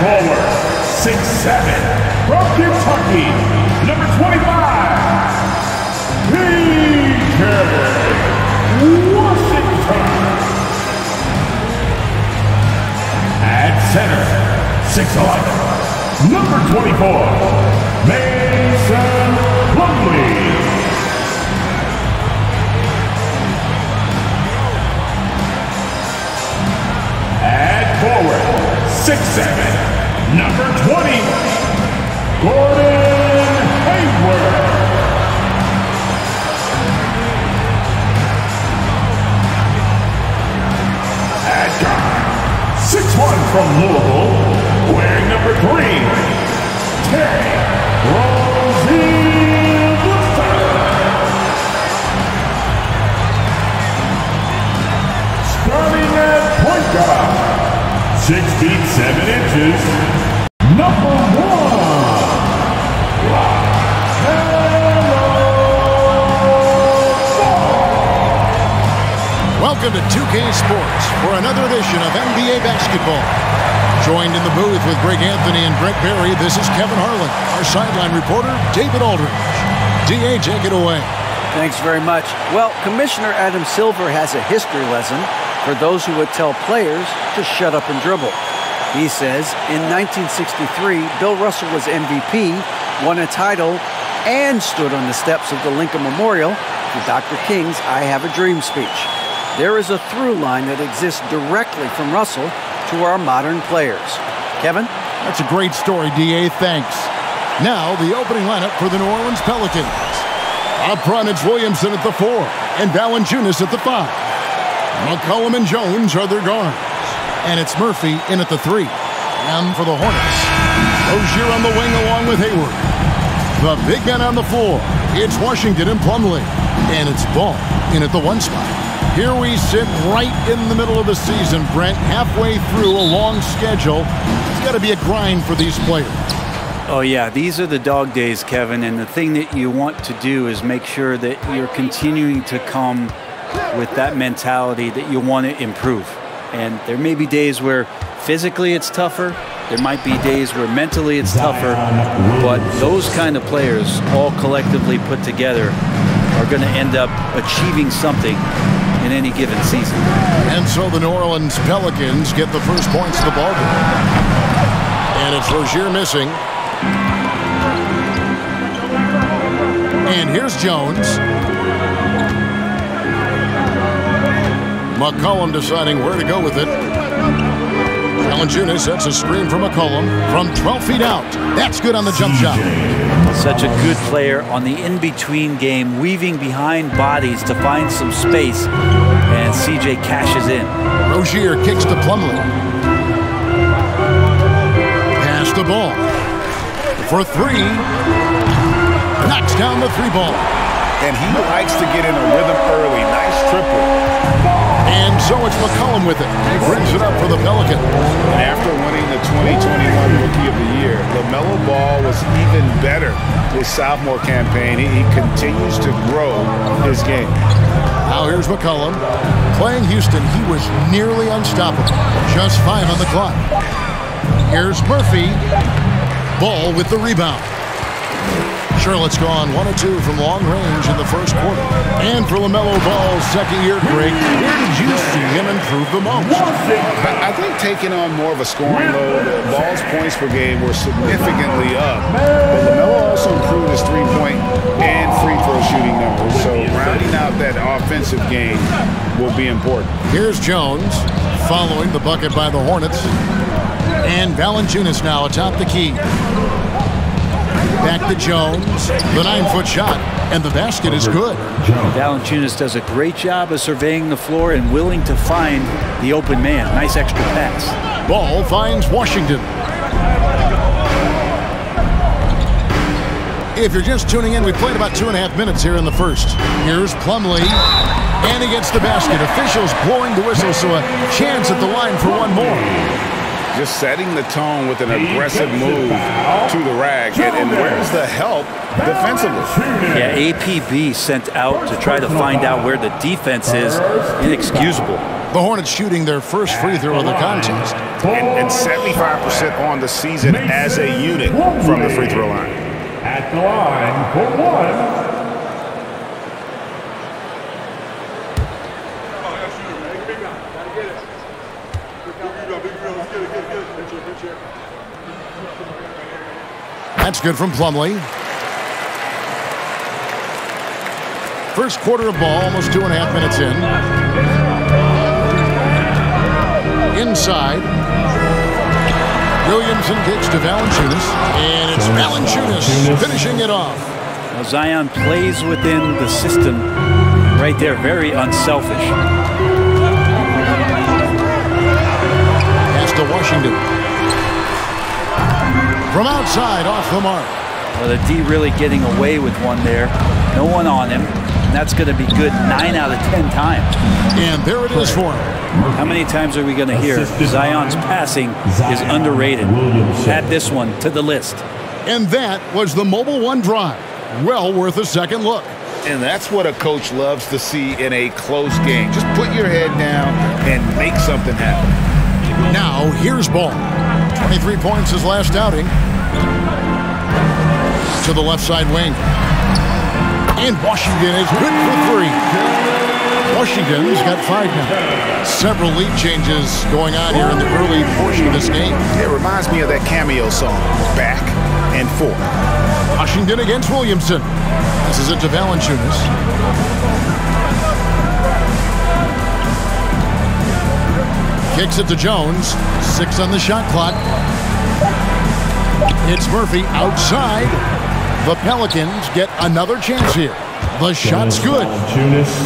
forward, 6'7", from Kentucky, number 25, PK Washington. At center, 6'11", number 24, Mason Plumlee. At forward, 6'7", number 20, Gordon Hayward. At guard, 6'1", from Louisville, wearing number 3, Terry Rozier III. Starting at point guard, 6 feet 7 inches, number 1, Welcome to 2K Sports for another edition of NBA basketball. Joined in the booth with Greg Anthony and Brett Berry, this is Kevin Harlan. Our sideline reporter, David Aldridge. D.A., take it away. Thanks very much. Well, Commissioner Adam Silver has a history lesson for those who would tell players to shut up and dribble. He says in 1963, Bill Russell was MVP, won a title, and stood on the steps of the Lincoln Memorial for Dr. King's I Have a Dream speech. There is a through line that exists directly from Russell to our modern players. Kevin? That's a great story, D.A. Thanks. Now, the opening lineup for the New Orleans Pelicans. Up front, it's Williamson at the 4 and Valanciunas at the 5. McCollum and Jones are their guards. And it's Murphy in at the 3. And for the Hornets, Rozier on the wing along with Hayward. The big men on the floor, it's Washington and Plumlee. And it's Ball in at the 1 spot. Here we sit right in the middle of the season, Brent, halfway through a long schedule. It's got to be a grind for these players. Oh, yeah, these are the dog days, Kevin, and the thing that you want to do is make sure that you're continuing to come with that mentality that you want to improve. And there may be days where physically it's tougher. There might be days where mentally it's tougher. But those kind of players all collectively put together are going to end up achieving something in any given season. And so the New Orleans Pelicans get the first points of the ball game. And it's Rozier missing. And here's Jones. McCollum deciding where to go with it. Valanciunas sets a screen for McCollum from 12 feet out. That's good on the jump shot. Such a good player on the in-between game, weaving behind bodies to find some space, and CJ cashes in. Rozier kicks to Plumlee. Pass the ball. For 3. Knocks down the 3 ball. And he likes to get in a rhythm early. Nice triple. And so it's McCollum with it. He brings it up for the Pelicans. And after winning the 2021 Rookie of the Year, LaMelo Ball was even better his sophomore campaign. He continues to grow his game. Now here's McCollum. Playing Houston, he was nearly unstoppable. Just 5 on the clock. Here's Murphy. Ball with the rebound. Charlotte's gone 1 of 2 from long range in the first quarter. And for LaMelo Ball's second year break, where did you see him improve the most? I think taking on more of a scoring load, Ball's points per game were significantly up. But LaMelo also improved his three-point and free throw shooting numbers. So rounding out that offensive game will be important. Here's Jones following the bucket by the Hornets. And Valanciunas now atop the key. Back to Jones, the 9-foot shot, and the basket is good. Valanciunas does a great job of surveying the floor and willing to find the open man. Nice extra pass. Ball finds Washington. If you're just tuning in, we played about 2.5 minutes here in the first. Here's Plumlee, and he gets the basket. Officials blowing the whistle, so a chance at the line for one more. Just setting the tone with an aggressive move to the rack. And where's the help defensively? Yeah, APB sent out to try to find out where the defense is. Inexcusable. The Hornets shooting their first free throw of the contest. And 75% on the season as a unit from the free throw line. At the line for one. That's good from Plumlee. First quarter of ball, almost 2.5 minutes in. Inside. Williamson kicks to Valanciunas, and it's Valanciunas finishing it off. Well, Zion plays within the system right there, very unselfish. Pass to Washington. From outside, off the mark. Well, the D really getting away with one there. No one on him. And that's going to be good 9 out of 10 times. And there it is for him. How many times are we going to hear Zion's passing is underrated? Add this one to the list. And that was the Mobile One drive. Well worth a second look. And that's what a coach loves to see in a close game. Just put your head down and make something happen. Now, here's Ball. 23 points his last outing. To the left side wing. And Washington is good for 3. Washington's got 5 now. Several lead changes going on here in the early portion of this game. It reminds me of that cameo song, Back and Forth. Washington against Williamson. This is it to Valanciunas. Kicks it to Jones. 6 on the shot clock. It's Murphy outside. The Pelicans get another chance here. The shot's good.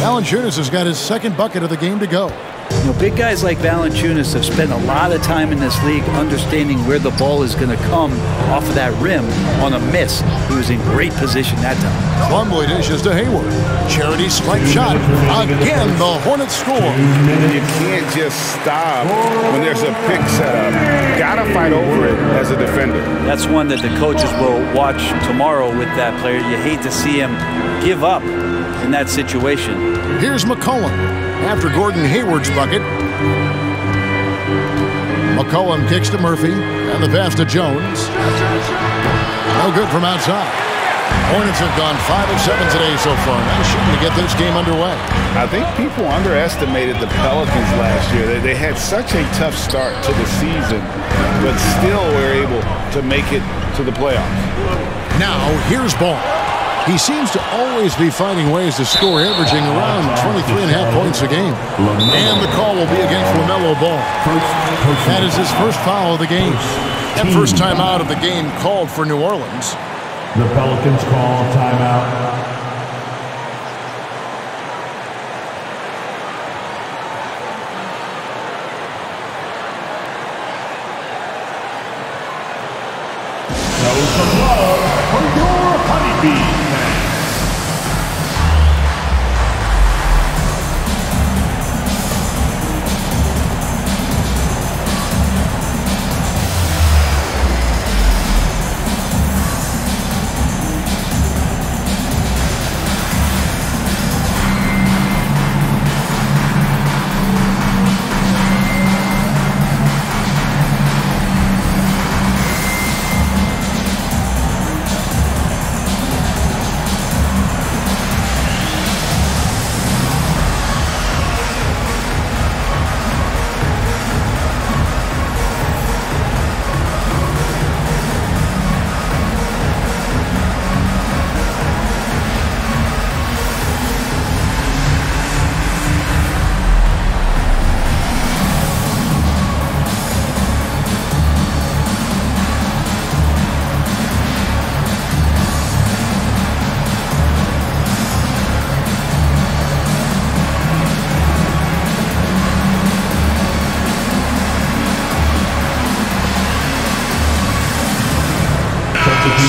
Valanciunas has got his second bucket of the game to go. You know, big guys like Valanciunas have spent a lot of time in this league understanding where the ball is going to come off of that rim on a miss. He was in great position that time. Plumlee dishes to Hayward. Charity stripe shot. Again, the Hornets score. You can't just stop when there's a pick set up. Got to fight over it as a defender. That's one that the coaches will watch tomorrow with that player. You hate to see him give up in that situation. Here's McCollum after Gordon Hayward's bucket. McCollum kicks to Murphy, and the pass to Jones. No good from outside. Hornets have gone 5 of 7 today so far. Nice shooting to get this game underway. I think people underestimated the Pelicans last year. They had such a tough start to the season, but still were able to make it to the playoffs. Now, here's Ball. He seems to always be finding ways to score, averaging around 23.5 points a game. And the call will be against LaMelo Ball. That is his first foul of the game. And first time out of the game called for New Orleans. The Pelicans call timeout. Show some love for your honeybee.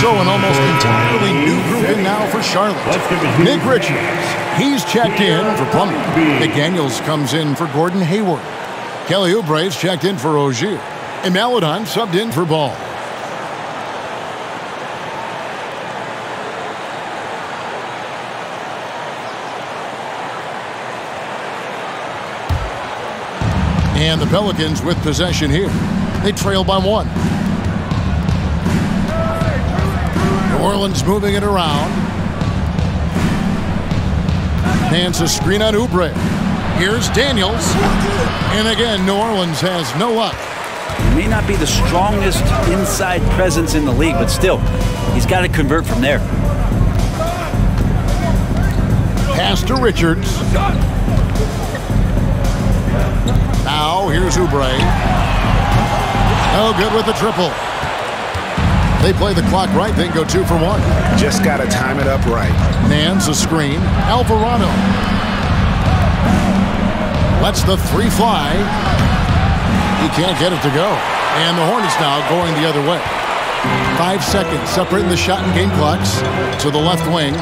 So an almost entirely new group in now for Charlotte. Nick Richards, he's checked in for Plumlee. McDaniels comes in for Gordon Hayward. Kelly Oubre's checked in for Ogier. And Maladon subbed in for Ball. And the Pelicans with possession here. They trail by 1. New Orleans moving it around. Hands a screen on Oubre. Here's Daniels. And again, New Orleans has no luck. He may not be the strongest inside presence in the league, but still, he's got to convert from there. Pass to Richards. Now, here's Oubre. No good with the triple. They play the clock right, then go 2 for 1. Just got to time it up right. Nance a screen. Alvarado. Lets the 3 fly. He can't get it to go. And the Hornets now going the other way. 5 seconds separating the shot and game clocks to the left wing.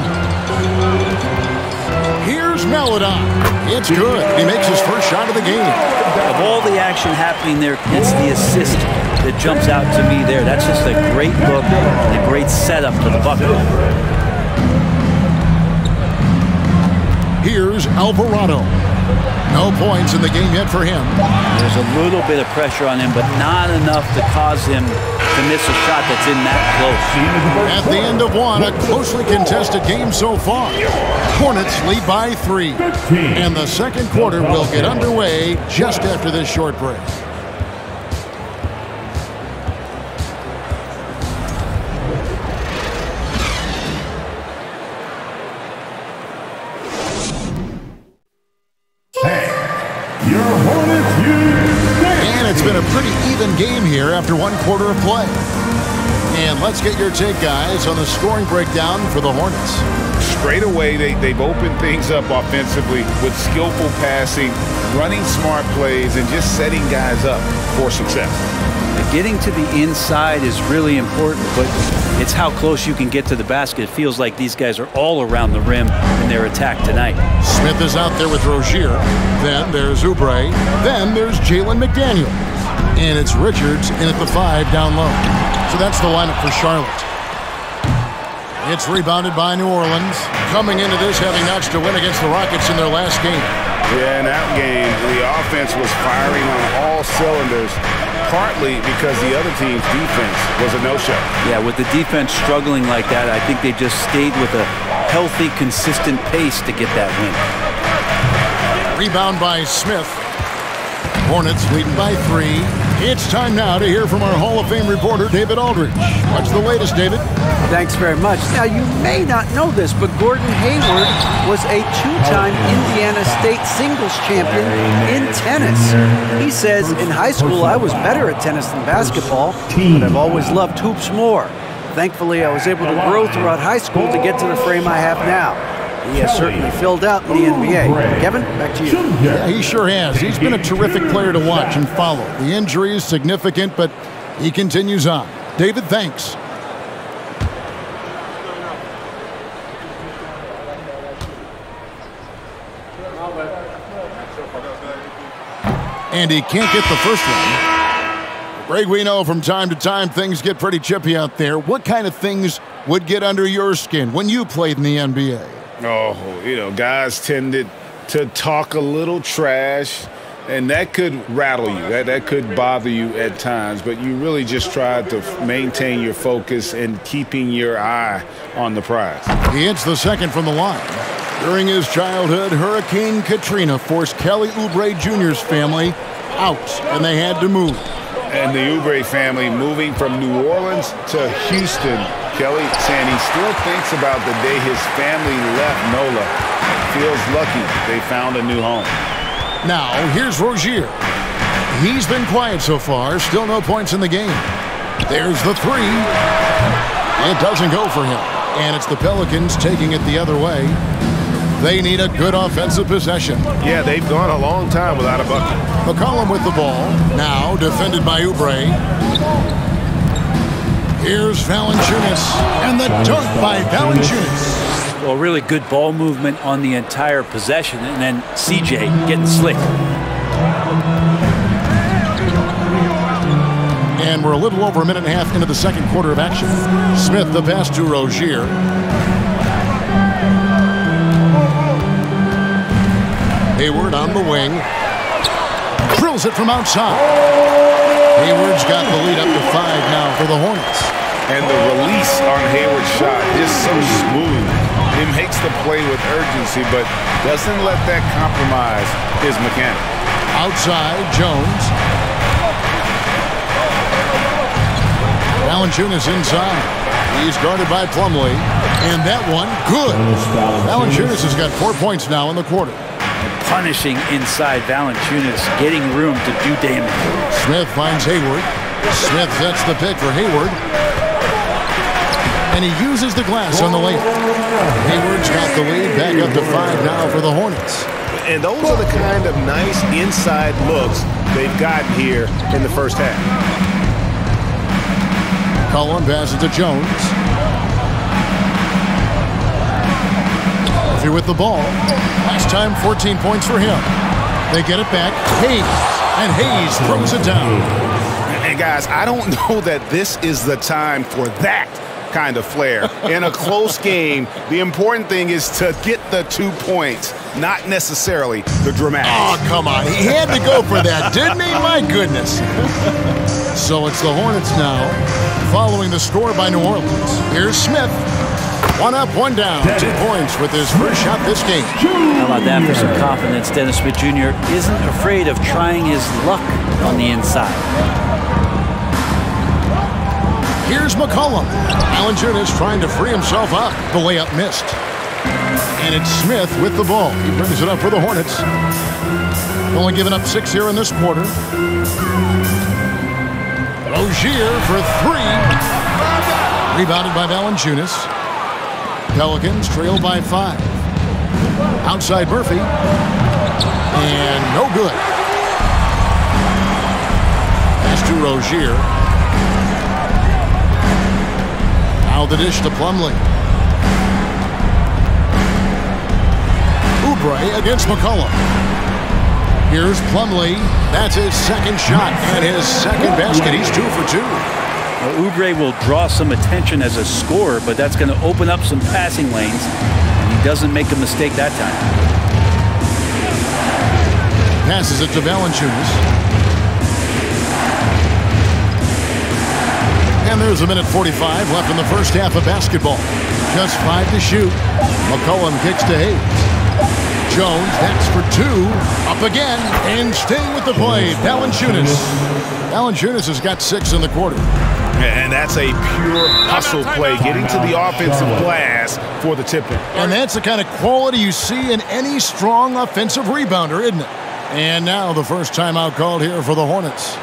Here's Melodon. It's good. He makes his first shot of the game. Of all the action happening there, it's the assist that jumps out to me there. That's just a great look and a great setup for the bucket. Here's Alvarado. No points in the game yet for him. There's a little bit of pressure on him, but not enough to cause him to miss a shot that's in that close. At the end of 1, a closely contested game so far. Hornets lead by 3. And the second quarter will get underway just after this short break. And it's been a pretty even game here after 1 quarter of play. And let's get your take, guys, on the scoring breakdown for the Hornets. Straight away, they've opened things up offensively with skillful passing, running smart plays, and just setting guys up for success. Getting to the inside is really important, but it's how close you can get to the basket. It feels like these guys are all around the rim in their attack tonight. Smith is out there with Rozier. Then there's Oubre. Then there's Jalen McDaniel. And it's Richards in at the 5 down low. So that's the lineup for Charlotte. It's rebounded by New Orleans. Coming into this having notched a win against the Rockets in their last game. Yeah, in that game, the offense was firing on all cylinders, partly because the other team's defense was a no-show. Yeah, with the defense struggling like that, I think they just stayed with a healthy, consistent pace to get that win. Rebound by Smith. Hornets leading by 3. It's time now to hear from our Hall of Fame reporter, David Aldridge. What's the latest, David? Thanks very much. Now, you may not know this, but Gordon Hayward was a 2-time Indiana State singles champion in tennis. He says, in high school, I was better at tennis than basketball, but I've always loved hoops more. Thankfully, I was able to grow throughout high school to get to the frame I have now. He has certainly filled out in the NBA. Kevin, back to you. Yeah, he sure has. He's been a terrific player to watch and follow. The injury is significant, but he continues on. David, thanks. And he can't get the first one. Greg, we know from time to time things get pretty chippy out there. What kind of things would get under your skin when you played in the NBA? Oh, you know, guys tended to talk a little trash, and that could rattle you. That could bother you at times, but you really just tried to maintain your focus and keeping your eye on the prize. He hits the second from the line. During his childhood, Hurricane Katrina forced Kelly Oubre Jr.'s family out, and they had to move. And the Oubre family moving from New Orleans to Houston. Kelly saying he still thinks about the day his family left NOLA. Feels lucky they found a new home. Now, here's Rozier. He's been quiet so far. Still no points in the game. There's the 3. It doesn't go for him. And it's the Pelicans taking it the other way. They need a good offensive possession. Yeah, they've gone a long time without a bucket. McCollum with the ball. Now defended by Oubre. Here's Valanciunas. And the dunk by Valanciunas. Well, really good ball movement on the entire possession. And then CJ getting slick. And we're a little over a minute and a half into the second quarter of action. Smith the pass to Rozier. Hayward on the wing. Drills it from outside. Hayward's got the lead up to 5 now for the Hornets. And the release on Hayward's shot is so smooth. He makes the play with urgency, but doesn't let that compromise his mechanics. Outside, Jones. Valanciunas inside. He's guarded by Plumlee. And that one, good. Valanciunas has got 4 points now in the quarter. Punishing inside. Valanciunas getting room to do damage. Smith finds Hayward. Smith sets the pick for Hayward. And he uses the glass on the layup. Hayward's got the lead back up to 5 now for the Hornets. And those are the kind of nice inside looks they've gotten here in the first half. Cullen passes to Jones. Murphy with the ball. Last time, 14 points for him. They get it back. Hayes. And Hayes throws it down. And guys, I don't know that this is the time for that kind of flair. In a close game, the important thing is to get the 2 points, not necessarily the dramatics. Oh, come on. He had to go for that, didn't he? My goodness. So it's the Hornets now, following the score by New Orleans. Here's Smith. 1 up, 1 down. 2 points with his first shot this game. How about that for some confidence? Dennis Smith Jr. isn't afraid of trying his luck on the inside. Here's McCollum. Valanciunas trying to free himself up. The layup missed. And it's Smith with the ball. He brings it up for the Hornets. Only giving up 6 here in this quarter. Rozier for 3. Rebounded by Valanciunas. Pelicans trail by 5. Outside Murphy. And no good. Pass to Rozier. Now the dish to Plumlee. Oubre against McCollum. Here's Plumlee. That's his second shot and his second basket. He's 2 for 2. Well, Oubre will draw some attention as a scorer, but that's going to open up some passing lanes. And he doesn't make a mistake that time. Passes it to Valanciunas. And there's a minute 45 left in the first half of basketball. Just 5 to shoot. McCollum kicks to Hayes. Jones, that's for 2. Up again, and staying with the play, Valanciunas. Valanciunas has got 6 in the quarter. And that's a pure hustle play, getting to the offensive glass for the tip-in. And that's the kind of quality you see in any strong offensive rebounder, isn't it? And now the first timeout called here for the Hornets.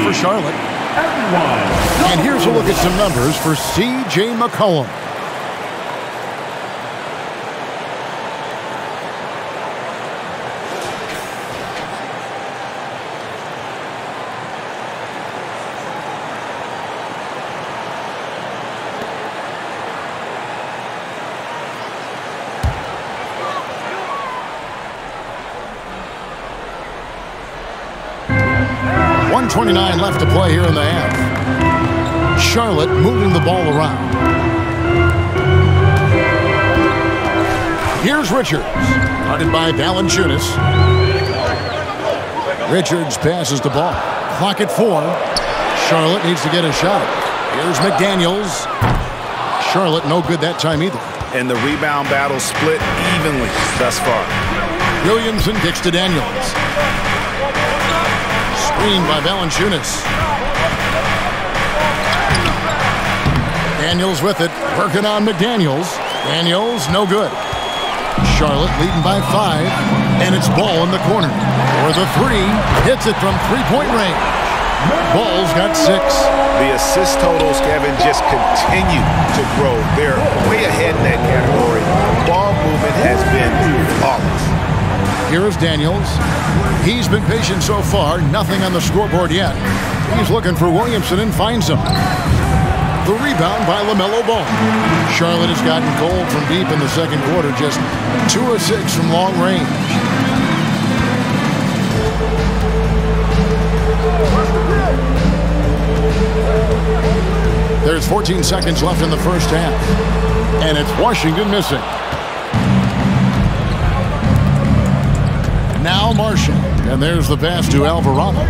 For Charlotte. And here's a look at some numbers for C.J. McCollum. 1:29 left to play here in the half. Charlotte moving the ball around. Here's Richards, guarded by Valanciunas. Richards passes the ball. Clock at 4. Charlotte needs to get a shot. Here's McDaniels. Charlotte no good that time either. And the rebound battle split evenly thus far. Williamson kicks to Daniels. Screen by Valanciunas. Daniels with it, working on McDaniels. Daniels, no good. Charlotte leading by 5, and it's Ball in the corner. For the 3, hits it from three-point range. Ball's got 6. The assist totals, Kevin, just continue to grow. They're way ahead in that category. Ball movement has been flawless. Here is Daniels. He's been patient so far, nothing on the scoreboard yet. He's looking for Williamson and finds him. The rebound by LaMelo Ball. Charlotte has gotten cold from deep in the second quarter, just 2 of 6 from long range. There's 14 seconds left in the first half, and it's Washington missing. Now Marshall, and there's the pass to Alvarado.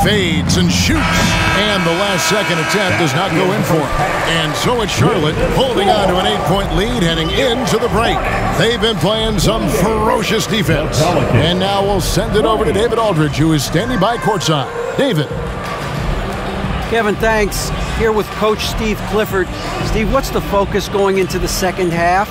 Fades and shoots, and the last-second attempt does not go in for him. And so it's Charlotte holding on to an 8-point lead heading into the break. They've been playing some ferocious defense. And now we'll send it over to David Aldridge, who is standing by courtside. David. Kevin, thanks. Here with Coach Steve Clifford. Steve, what's the focus going into the second half?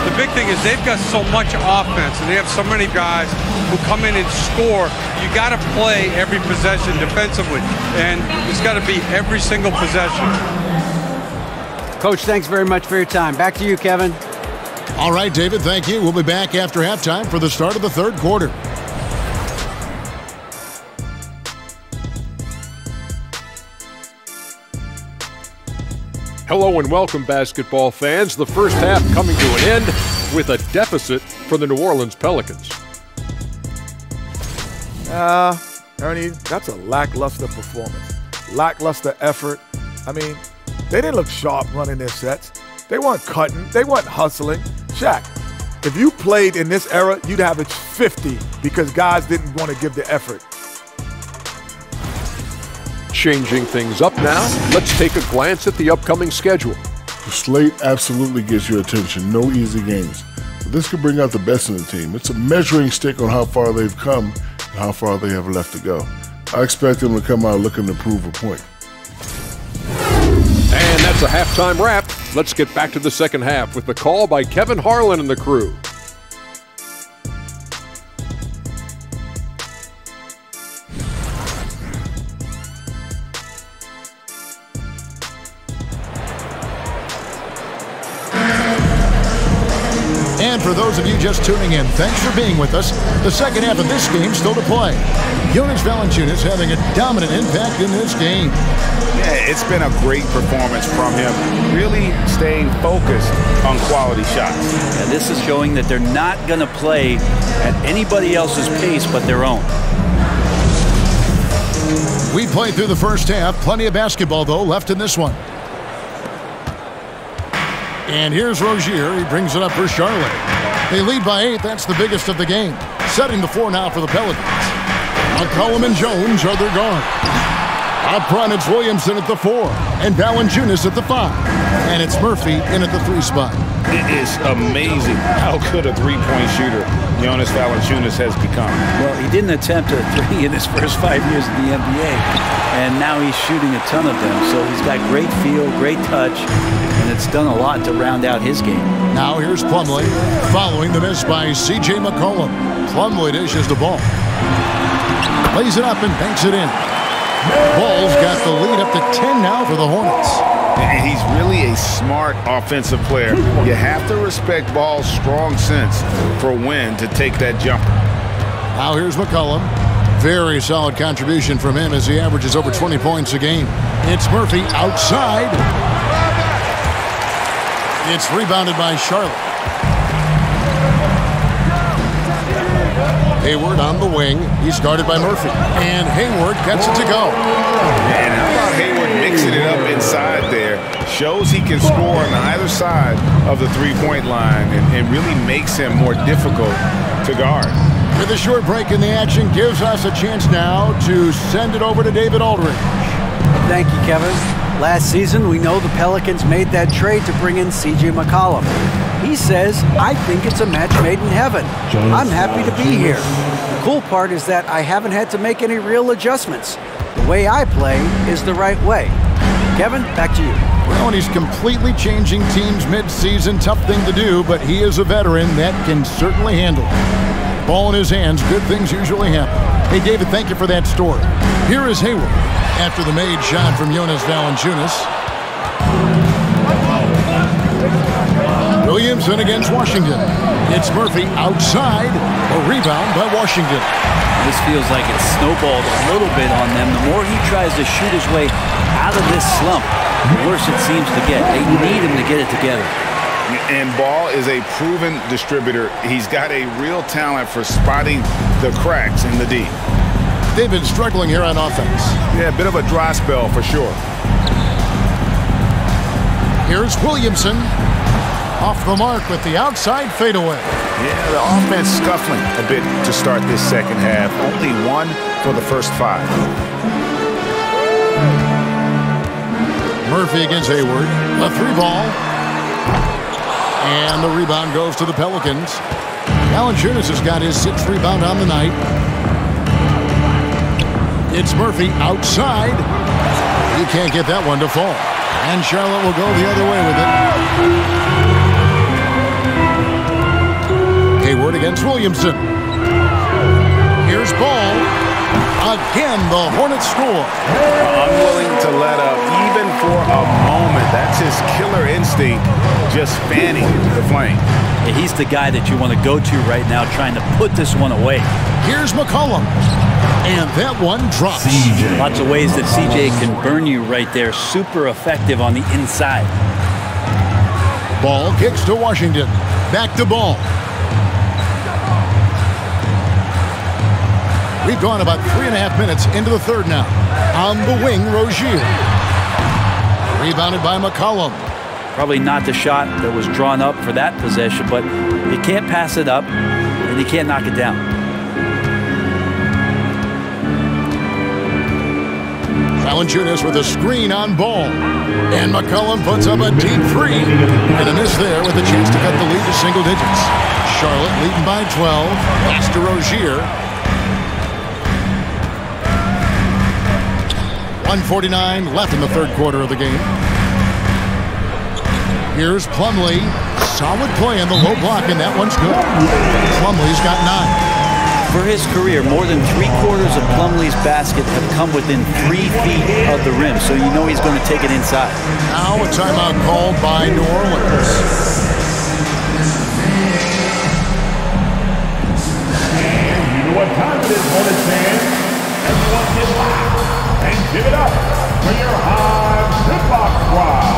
The big thing is they've got so much offense, and they have so many guys who come in and score. You got to play every possession defensively, and it's got to be every single possession. Coach, thanks very much for your time. Back to you, Kevin. All right, David, thank you. We'll be back after halftime for the start of the third quarter. Hello and welcome, basketball fans. The first half coming to an end with a deficit for the New Orleans Pelicans. Ernie, that's a lackluster performance. Lackluster effort. I mean, they didn't look sharp running their sets. They weren't cutting. They weren't hustling. Shaq, if you played in this era, you'd average 50 because guys didn't want to give the effort. Changing things up now, let's take a glance at the upcoming schedule. The slate absolutely gets your attention. No easy games. But this could bring out the best in the team. It's a measuring stick on how far they've come and how far they have left to go. I expect them to come out looking to prove a point. And that's a halftime wrap. Let's get back to the second half with the call by Kevin Harlan and the crew. And for those of you just tuning in, thanks for being with us. The second half of this game still to play. Jonas Valanciunas having a dominant impact in this game. Yeah, it's been a great performance from him. Really staying focused on quality shots. Yeah, this is showing that they're not going to play at anybody else's pace but their own. We played through the first half. Plenty of basketball, though, left in this one. And here's Rozier. He brings it up for Charlotte. They lead by 8. That's the biggest of the game. Setting the 4 now for the Pelicans. McCollum and Jones are their guard. Up front, it's Williamson at the 4. And Valanciunas at the 5. And it's Murphy in at the 3 spot. It is amazing how good a three-point shooter Jonas Valanciunas has become. Well, he didn't attempt a 3 in his first 5 years in the NBA, and now he's shooting a ton of them. So he's got great feel, great touch, and it's done a lot to round out his game. Now here's Plumlee, following the miss by C.J. McCollum. Plumlee dishes the ball. Lays it up and banks it in. Ball's got the lead up to 10 now for the Hornets. And he's really a smart offensive player. You have to respect Ball's strong sense for when to take that jumper. Now here's McCollum. Very solid contribution from him as he averages over 20 points a game. It's Murphy outside. It's rebounded by Charlotte. Hayward on the wing. He's guarded by Murphy. And Hayward gets it to go. And how about Hayward mixing it up inside there? Shows he can score on either side of the three-point line and really makes him more difficult to guard. With a short break in the action, gives us a chance now to send it over to David Aldridge. Thank you, Kevin. Last season, we know the Pelicans made that trade to bring in C.J. McCollum. He says, I think it's a match made in heaven. I'm happy to be here. The cool part is that I haven't had to make any real adjustments. The way I play is the right way. Kevin, back to you. Well, and he's completely changing teams mid-season. Tough thing to do, but he is a veteran that can certainly handle it. Ball in his hands, good things usually happen. Hey, David, thank you for that story. Here is Hayward after the made shot from Jonas Valanciunas. Williamson against Washington. It's Murphy outside. A rebound by Washington. This feels like it's snowballed a little bit on them. The more he tries to shoot his way out of this slump, the worse it seems to get. They need him to get it together. And Ball is a proven distributor. He's got a real talent for spotting the cracks in the D. They've been struggling here on offense. Yeah, a bit of a dry spell for sure. Here's Williamson. Off the mark with the outside fadeaway. Yeah, the offense scuffling a bit to start this second half. Only one for the first 5. Murphy against Hayward. A 3-ball. And the rebound goes to the Pelicans. Valanciunas has got his 6th rebound on the night. It's Murphy outside. He can't get that one to fall. And Charlotte will go the other way with it. Hayward against Williamson. Here's Ball. Again, the Hornets score. Unwilling to let up even for a moment. That's his killer instinct, just fanning the flame. Yeah, he's the guy that you want to go to right now, trying to put this one away. Here's McCollum. And that one drops. Lots of ways that CJ can burn you right there. Super effective on the inside. Ball kicks to Washington. Back to Ball. We've gone about 3.5 minutes into the third now. On the wing, Rozier. Rebounded by McCollum. Probably not the shot that was drawn up for that possession, but you can't pass it up, and you can't knock it down. Valanciunas with a screen on Ball. And McCollum puts up a deep 3. And a miss there with a chance to cut the lead to single digits. Charlotte leading by 12. Pass to Rozier. 1:49 left in the third quarter of the game. Here's Plumlee. Solid play in the low block, and that one's good. Plumlee's got 9. For his career, more than 3/4 of Plumlee's basket have come within 3 feet of the rim, so you know he's going to take it inside. Now a timeout called by New Orleans. You know what time it is, Hornets fans. Everyone get loud and give it up for your high hip-hop squad.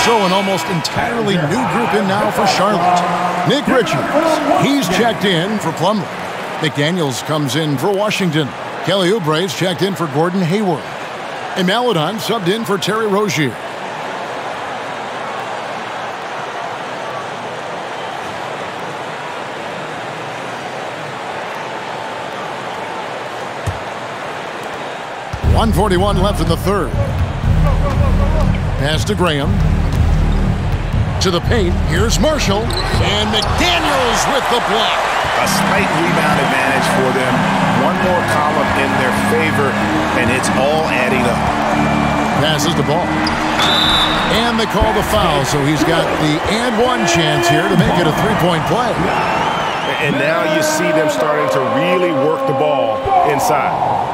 So an almost entirely new group in now for Charlotte. Nick Richards, he's checked in for Plumlee. McDaniels comes in for Washington. Kelly Oubre's checked in for Gordon Hayward. And Maladon subbed in for Terry Rozier. 1:41 left in the third. Pass to Graham. To the paint. Here's Marshall. And McDaniels with the block. A slight rebound advantage for them. One more column in their favor, and it's all adding up. Passes the ball. And they call the foul, so he's got the and one chance here to make it a three-point play. And now you see them starting to really work the ball inside.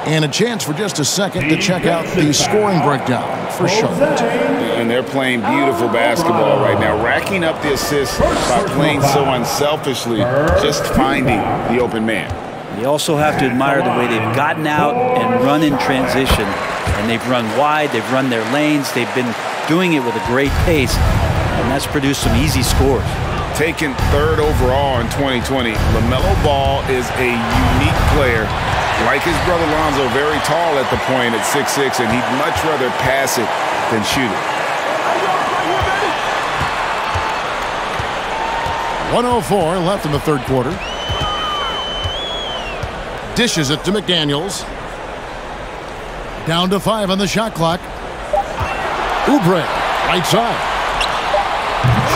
And a chance for just a second to check out the scoring breakdown for Charlotte. And they're playing beautiful basketball right now, racking up the assists by playing so unselfishly, just finding the open man. You also have to admire the way they've gotten out and run in transition. And they've run wide, they've run their lanes, they've been doing it with a great pace, and that's produced some easy scores. Taken third overall in 2020, LaMelo Ball is a unique player. Like his brother Lonzo, very tall at the point at 6'6", and he'd much rather pass it than shoot it. 1:04 left in the third quarter. Dishes it to McDaniels. Down to 5 on the shot clock. Oubre, right side.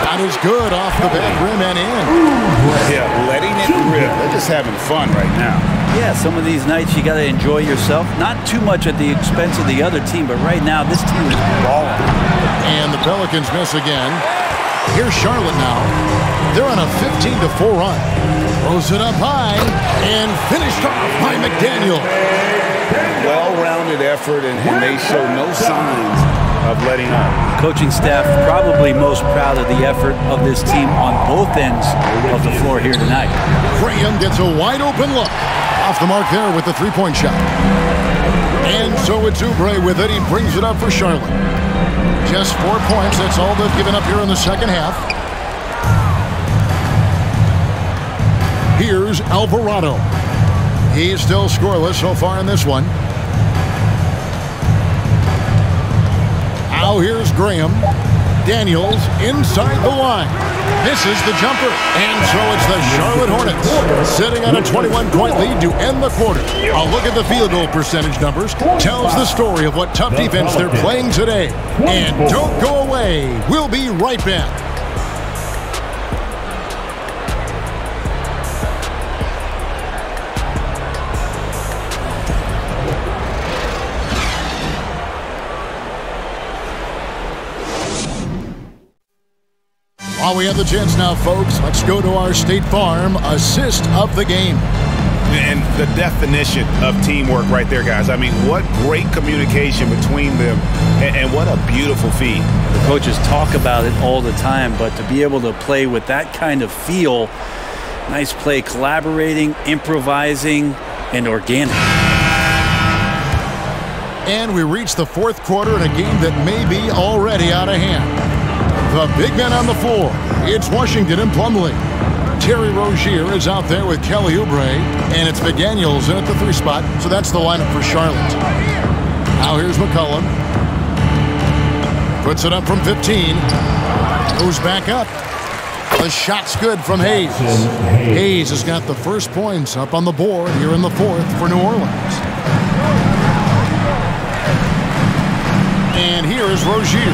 Shot is good off the back rim and in. Yeah, letting it rip. They're just having fun right now. Yeah, some of these nights you got to enjoy yourself. Not too much at the expense of the other team, but right now this team is balling. And the Pelicans miss again. Here's Charlotte now. They're on a 15-4 run. Throws it up high and finished off by McDaniel. Well-rounded effort, and they show no signs of letting up. Coaching staff probably most proud of the effort of this team on both ends of the floor here tonight. Graham gets a wide-open look. Off the mark there with the three-point shot. And so it's Oubre with it. He brings it up for Charlotte. Just 4 points. That's all they've given up here in the second half. Here's Alvarado. He's still scoreless so far in this one. Now here's Graham. Daniels inside the line. Misses the jumper. And so it's the Charlotte Hornets sitting on a 21-point lead to end the quarter. A look at the field goal percentage numbers tells the story of what tough defense they're playing today. And don't go away. We'll be right back. While we have the chance now, folks, let's go to our State Farm assist of the game. And the definition of teamwork right there, guys. I mean, what great communication between them, and what a beautiful feed. The coaches talk about it all the time, but to be able to play with that kind of feel, nice play, collaborating, improvising, and organic. And we reach the fourth quarter in a game that may be already out of hand. The big men on the floor. It's Washington and Plumlee. Terry Rozier is out there with Kelly Oubre, and it's McDaniels in at the 3 spot, so that's the lineup for Charlotte. Now here's McCollum. Puts it up from 15. Goes back up. The shot's good from Hayes. Hayes has got the first points up on the board here in the fourth for New Orleans. And here is Rozier.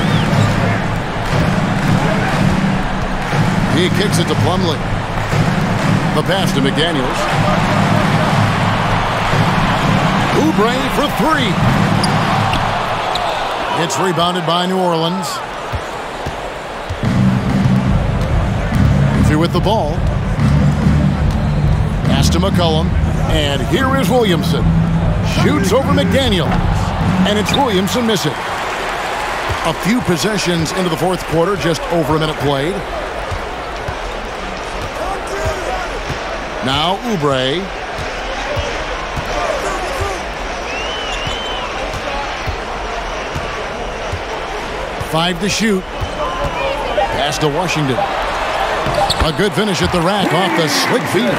He kicks it to Plumlee. The pass to McDaniels. Oubre for 3. It's rebounded by New Orleans. Through with the ball. Pass to McCollum. And here is Williamson. Shoots over McDaniels. And it's Williamson missing. A few possessions into the fourth quarter, just over a minute played. Now Oubre. Five to shoot. Pass to Washington. A good finish at the rack off the slick feed.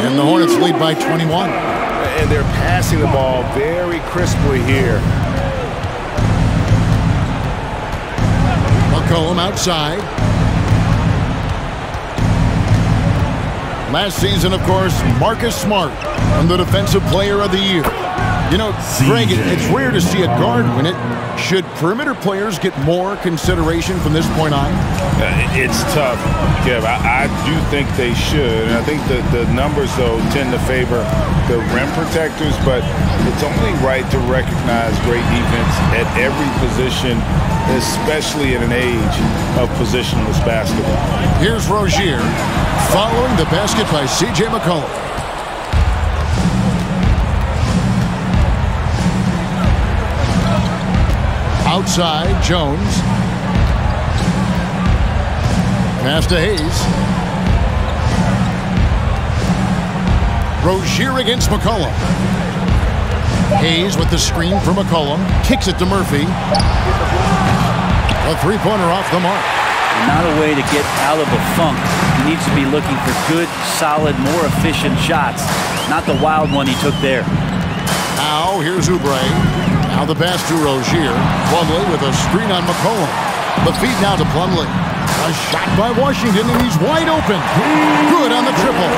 And the Hornets lead by 21. And they're passing the ball very crisply here. McCollum outside. Last season, of course, Marcus Smart won the Defensive Player of the Year. You know, Greg, it's rare to see a guard win it. Should perimeter players get more consideration from this point on? It's tough, Kev. I do think they should. And I think the numbers, though, tend to favor the rim protectors, but it's only right to recognize great defense at every position, especially in an age of positionless basketball. Here's Rozier following the basket by C.J. McCollum. Outside, Jones. Pass to Hayes. Rozier against McCollum. Hayes with the screen for McCollum. Kicks it to Murphy. A three-pointer off the mark. Not a way to get out of a funk. He needs to be looking for good, solid, more efficient shots. Not the wild one he took there. Now, here's Oubre. Now the pass to Rozier. Plumlee with a screen on McCollum. The feed now to Plumlee. A shot by Washington, and he's wide open. Good on the triple.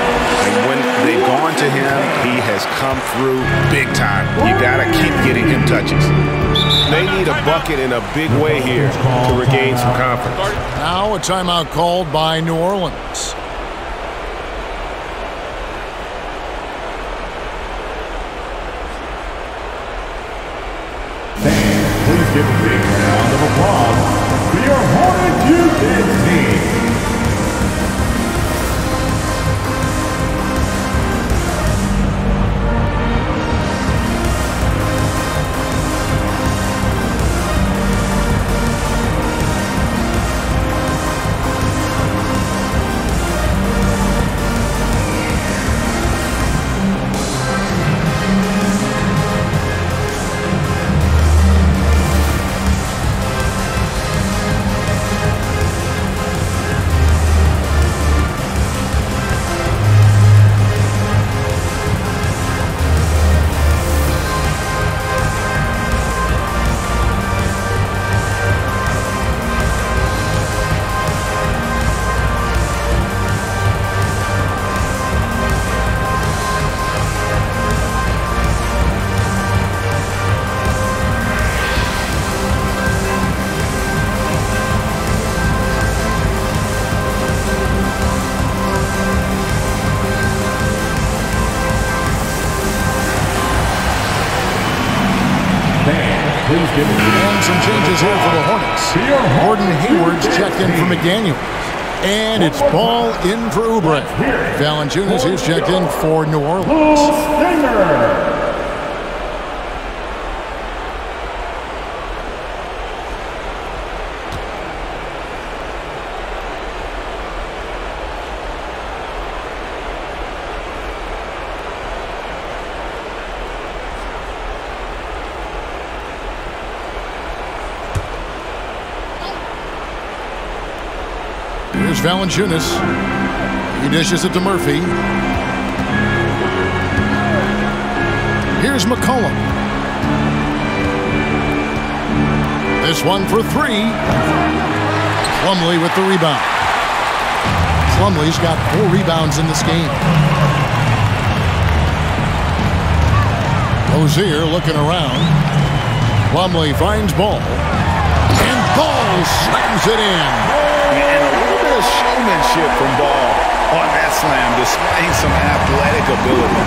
When they've gone to him, he has come through big time. You got to keep getting him touches. They need a bucket in a big way here to regain some confidence. Now a timeout called by New Orleans. Please give a big round of applause for your Hornets youth team. And some changes here for the Hornets. Gordon Hayward's checked in for McDaniel. And it's ball in for Oubre. Valanciunas is checked in for New Orleans. Here's Valanciunas. He dishes it to Murphy. Here's McCollum. This one for three. Plumlee with the rebound. Plumlee's got 4 rebounds in this game. Rozier looking around. Plumlee finds Ball. And Ball slams it in. And a little bit of showmanship from Ball on that slam, displaying some athletic ability.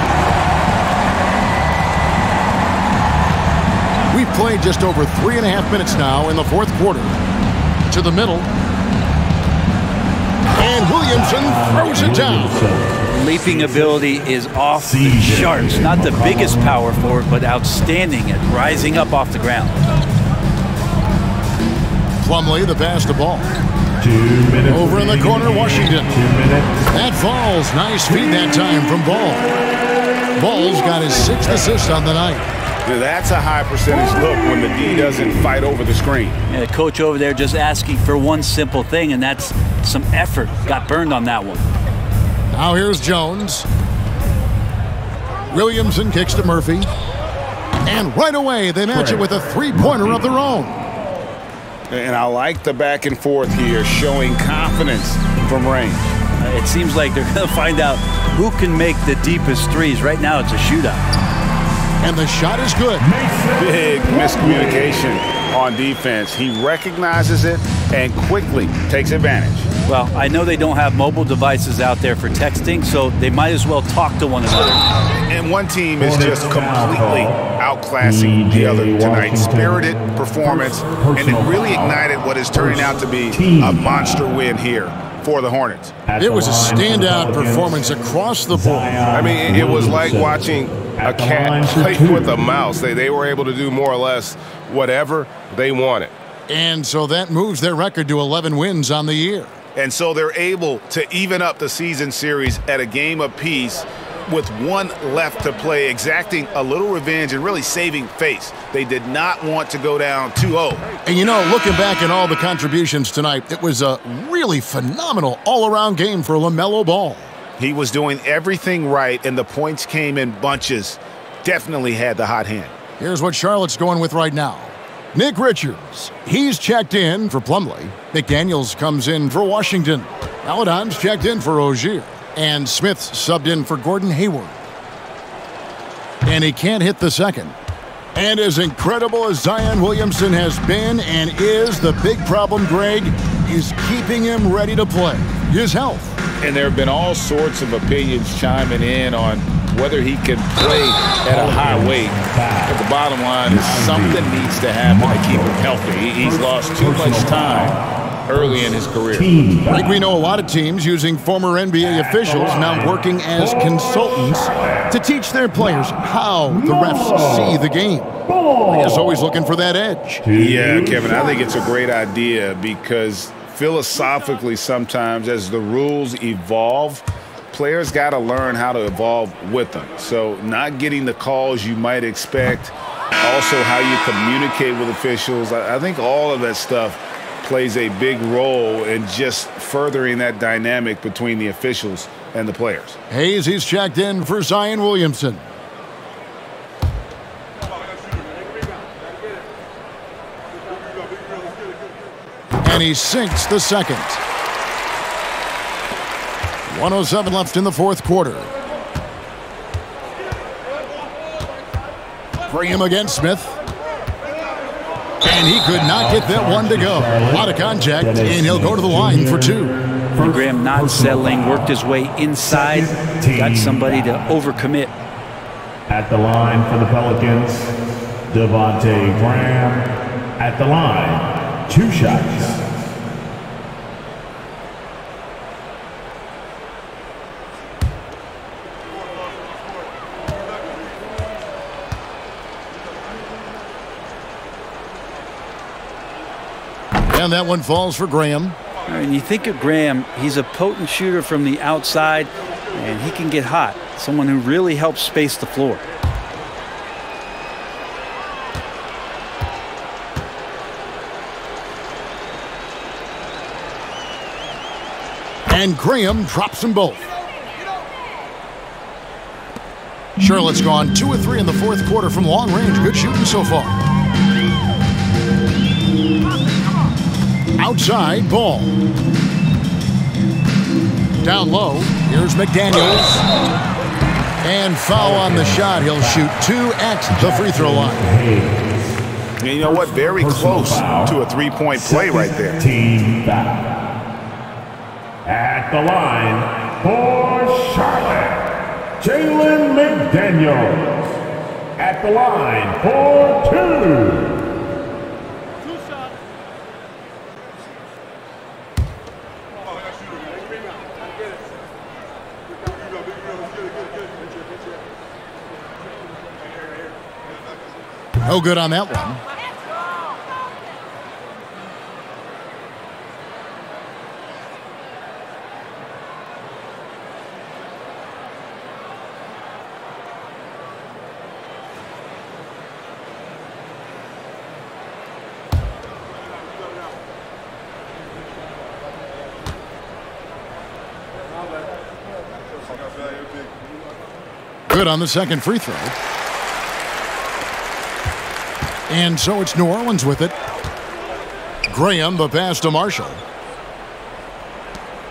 We've played just over 3.5 minutes now in the fourth quarter. To the middle. And Williamson throws it down. Leaping ability is off the charts. Not the biggest power forward, but outstanding at rising up off the ground. Plumlee, the pass to Ball. Over in the corner, Washington. That falls. Nice feed that time from Ball. Ball's got his 6th assist on the night. That's a high percentage look when the D doesn't fight over the screen. Yeah, the coach over there just asking for one simple thing, and that's some effort. Got burned on that one. Now here's Jones. Williamson kicks to Murphy. And right away, they match it with a three-pointer of their own. And I like the back and forth here, showing confidence from range. It seems like they're going to find out who can make the deepest threes. Right now, it's a shootout. And the shot is good. Big miscommunication on defense. He recognizes it and quickly takes advantage. Well, I know they don't have mobile devices out there for texting, so they might as well talk to one another. And one team is just completely outclassing the other tonight. Spirited performance, and it really ignited what is turning out to be a monster win here for the Hornets. It was a standout performance across the board. I mean, it was like watching a cat play with a mouse. They were able to do more or less whatever they wanted. And so that moves their record to 11 wins on the year. And so they're able to even up the season series at a game apiece with one left to play, exacting a little revenge and really saving face. They did not want to go down 2-0. And you know, looking back at all the contributions tonight, it was a really phenomenal all-around game for LaMelo Ball. He was doing everything right, and the points came in bunches. Definitely had the hot hand. Here's what Charlotte's going with right now. Nick Richards, he's checked in for Plumlee. McDaniels comes in for Washington. Paladon's checked in for Rozier. And Smith's subbed in for Gordon Hayward. And he can't hit the second. And as incredible as Zion Williamson has been and is, the big problem, Greg, is keeping him ready to play. His health. And there have been all sorts of opinions chiming in on whether he can play at a high weight. But the bottom line is something needs to happen to keep him healthy. He's lost too much time early in his career. I think we know a lot of teams using former NBA officials now working as consultants to teach their players how the refs see the game. They're just always looking for that edge. Yeah, Kevin, I think it's a great idea because philosophically sometimes as the rules evolve, players got to learn how to evolve with them. So not getting the calls you might expect, also how you communicate with officials, I think all of that stuff plays a big role in just furthering that dynamic between the officials and the players. Hayes, he's checked in for Zion Williamson. And he sinks the second. 1:07 left in the fourth quarter. Graham against Smith. And he could not get that one to go. A lot of contact, and he'll go to the line for two. And Graham not settling, worked his way inside, got somebody to overcommit. At the line for the Pelicans, Devontae Graham. At the line, 2 shots. And that one falls for Graham. And you think of Graham, he's a potent shooter from the outside, and he can get hot. Someone who really helps space the floor. And Graham drops them both. Charlotte's gone 2 of 3 in the fourth quarter from long range. Good shooting so far. Outside, Ball. Down low, here's McDaniels. And foul on the shot. He'll shoot 2 at the free throw line. And you know what? Very close to a three-point play right there. Team foul. At the line for Charlotte, Jalen McDaniels. At the line for 2. No good on that one. Good on the second free throw. And so it's New Orleans with it. Graham, the pass to Marshall.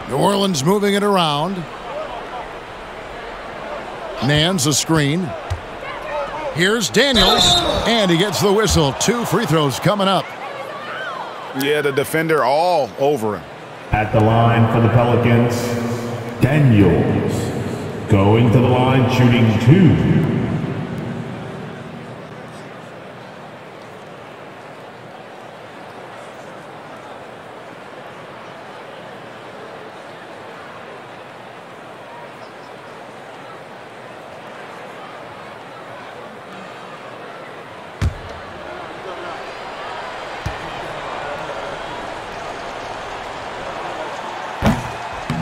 New Orleans moving it around. Nance a screen. Here's Daniels, and he gets the whistle. 2 free throws coming up. Yeah, the defender all over him. At the line for the Pelicans, Daniels. Going to the line, shooting 2.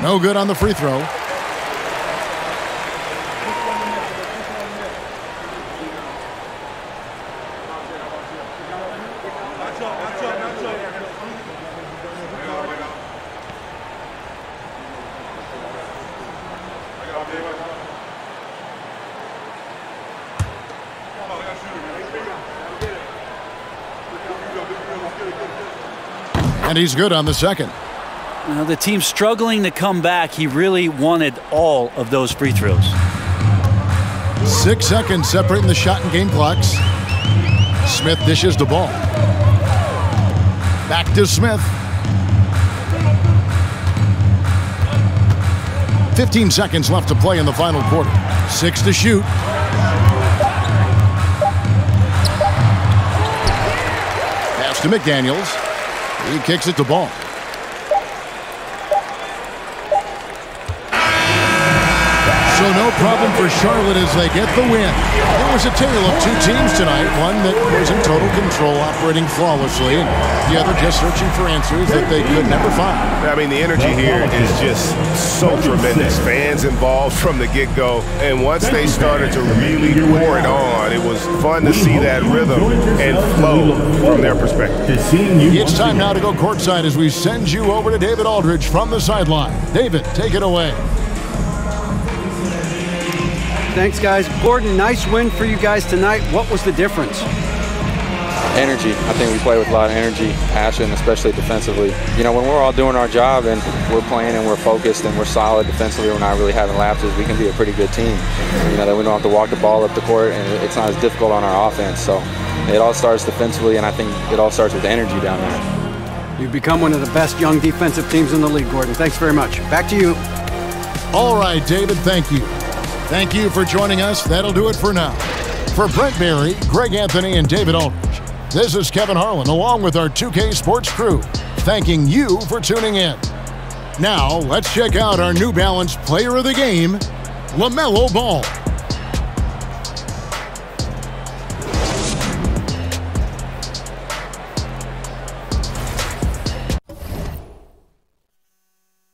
No good on the free throw. And he's good on the second. Now the team's struggling to come back. He really wanted all of those free throws. 6 seconds separating the shot and game clocks. Smith dishes the ball. Back to Smith. 15 seconds left to play in the final quarter. 6 to shoot. Pass to McDaniels. He kicks it to Ball. So no problem for Charlotte as they get the win. It was a tale of 2 teams tonight. One that was in total control, operating flawlessly, and the other just searching for answers that they could never find. I mean, the energy here is just so tremendous. Fans involved from the get-go, and once they started to really pour it on, it was fun to see that rhythm and flow from their perspective. It's time now to go courtside as we send you over to David Aldridge from the sideline. David, take it away. Thanks, guys. Gordon, nice win for you guys tonight. What was the difference? Energy. I think we play with a lot of energy, passion, especially defensively. You know, when we're all doing our job and we're playing and we're focused and we're solid defensively, we're not really having lapses, we can be a pretty good team. You know, that we don't have to walk the ball up the court, and it's not as difficult on our offense. So it all starts defensively, and I think it all starts with energy down there. You've become one of the best young defensive teams in the league, Gordon. Thanks very much. Back to you. All right, David, thank you. Thank you for joining us. That'll do it for now. For Brent Barry, Greg Anthony, and David Aldridge, this is Kevin Harlan along with our 2K Sports crew, thanking you for tuning in. Now, let's check out our New Balance Player of the Game, LaMelo Ball.